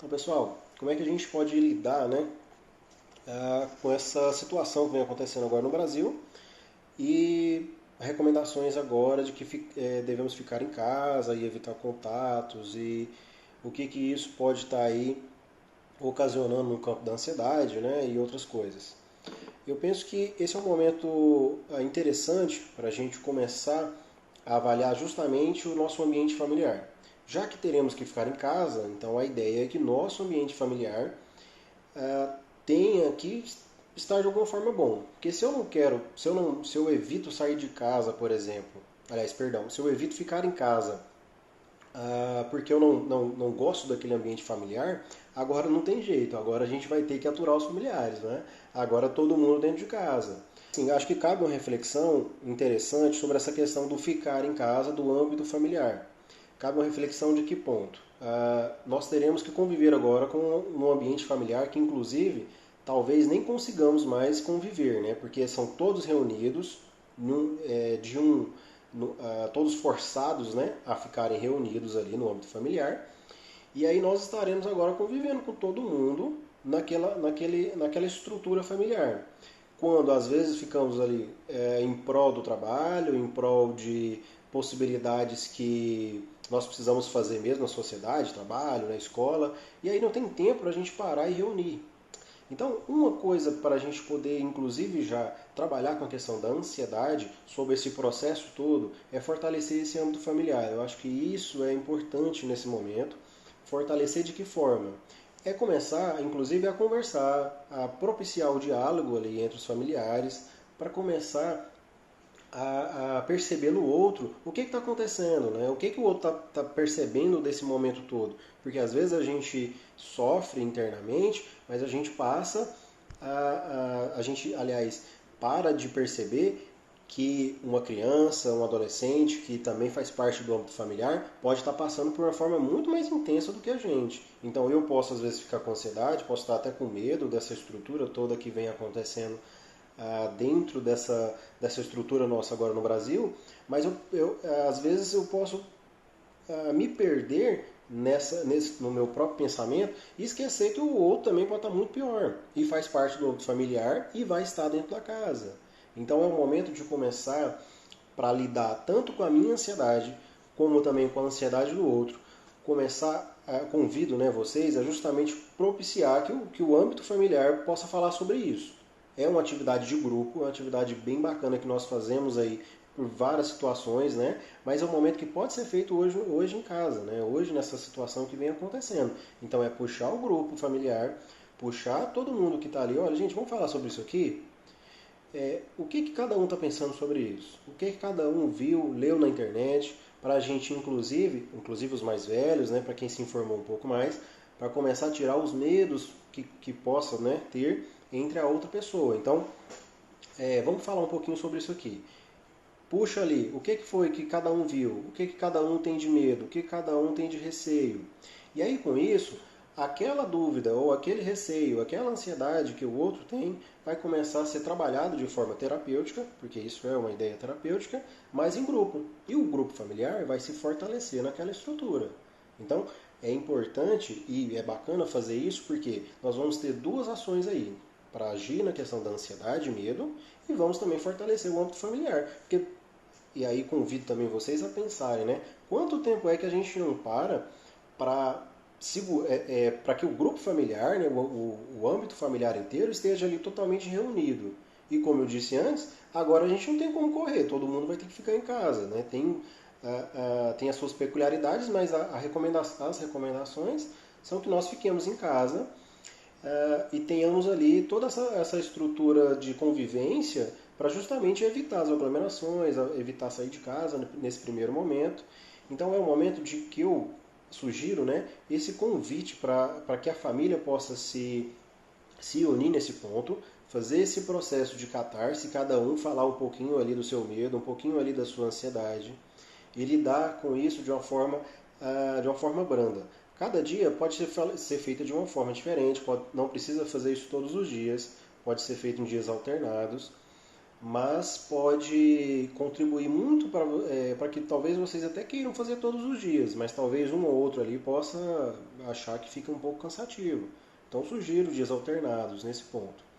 Então, pessoal, como é que a gente pode lidar, né, com essa situação que vem acontecendo agora no Brasil e recomendações agora de que devemos ficar em casa e evitar contatos e o que isso pode estar aí ocasionando no campo da ansiedade, né, e outras coisas. Eu penso que esse é um momento interessante para a gente começar a avaliar justamente o nosso ambiente familiar. Já que teremos que ficar em casa, então a ideia é que nosso ambiente familiar tenha que estar de alguma forma bom. Porque se eu não quero, se eu evito sair de casa, por exemplo, aliás, perdão, se eu evito ficar em casa porque eu não gosto daquele ambiente familiar, agora não tem jeito, agora a gente vai ter que aturar os familiares, né? Agora todo mundo dentro de casa. Assim, acho que cabe uma reflexão interessante sobre essa questão do ficar em casa, do âmbito familiar. Cabe uma reflexão de que ponto? Nós teremos que conviver agora com um ambiente familiar que, inclusive, talvez nem consigamos mais conviver, né? Porque são todos reunidos todos forçados, né, a ficarem reunidos ali no âmbito familiar. E aí nós estaremos agora convivendo com todo mundo naquela estrutura familiar. Quando às vezes ficamos ali em prol do trabalho, em prol de possibilidades que nós precisamos fazer mesmo na sociedade, trabalho, na escola, e aí não tem tempo para a gente parar e reunir. Então, uma coisa para a gente poder, inclusive, já trabalhar com a questão da ansiedade sobre esse processo todo é fortalecer esse âmbito familiar. Eu acho que isso é importante nesse momento. Fortalecer de que forma? É começar, inclusive, a conversar, a propiciar o diálogo ali entre os familiares, para começar a perceber no outro o que está acontecendo, né? O que o outro está percebendo desse momento todo. Porque às vezes a gente sofre internamente, mas a gente passa, a gente, aliás, para de perceber que uma criança, um adolescente, que também faz parte do âmbito familiar, pode estar passando por uma forma muito mais intensa do que a gente. Então eu posso às vezes ficar com ansiedade, posso estar até com medo dessa estrutura toda que vem acontecendo dentro dessa estrutura nossa agora no Brasil, mas às vezes eu posso me perder no meu próprio pensamento e esquecer que o outro também pode estar muito pior e faz parte do âmbito familiar e vai estar dentro da casa. Então é o momento de começar para lidar tanto com a minha ansiedade como também com a ansiedade do outro. Começar, convido, né, vocês a justamente propiciar que o âmbito familiar possa falar sobre isso. É uma atividade de grupo, uma atividade bem bacana que nós fazemos aí por várias situações, né? Mas é um momento que pode ser feito hoje em casa, né? Hoje nessa situação que vem acontecendo. Então é puxar o grupo familiar, puxar todo mundo que está ali. Olha, gente, vamos falar sobre isso aqui? O que cada um está pensando sobre isso? O que cada um viu, leu na internet, para a gente, inclusive os mais velhos, né, para quem se informou um pouco mais, para começar a tirar os medos que possa, né, ter entre a outra pessoa. Então, vamos falar um pouquinho sobre isso aqui. Puxa ali, o que foi que cada um viu? O que cada um tem de medo? O que cada um tem de receio? E aí, com isso, aquela dúvida ou aquele receio, aquela ansiedade que o outro tem, vai começar a ser trabalhado de forma terapêutica, porque isso é uma ideia terapêutica, mas em grupo. E o grupo familiar vai se fortalecer naquela estrutura. Então, é importante e é bacana fazer isso porque nós vamos ter duas ações aí para agir na questão da ansiedade e medo e vamos também fortalecer o âmbito familiar. Porque, e aí convido também vocês a pensarem, né? Quanto tempo é que a gente não para para que o grupo familiar, né, o âmbito familiar inteiro esteja ali totalmente reunido. E como eu disse antes, agora a gente não tem como correr, todo mundo vai ter que ficar em casa. Né? Tem as suas peculiaridades, mas as recomendações são que nós fiquemos em casa e tenhamos ali toda essa estrutura de convivência para justamente evitar as aglomerações, evitar sair de casa nesse primeiro momento. Então é um momento de que eu sugiro, né, esse convite para que a família possa se unir nesse ponto, fazer esse processo de catarse, cada um falar um pouquinho ali do seu medo, um pouquinho ali da sua ansiedade, e lidar com isso de uma forma branda. Cada dia pode ser feito de uma forma diferente, não precisa fazer isso todos os dias, pode ser feito em dias alternados, mas pode contribuir muito para que talvez vocês até queiram fazer todos os dias, mas talvez um ou outro ali possa achar que fica um pouco cansativo. Então sugiro dias alternados nesse ponto.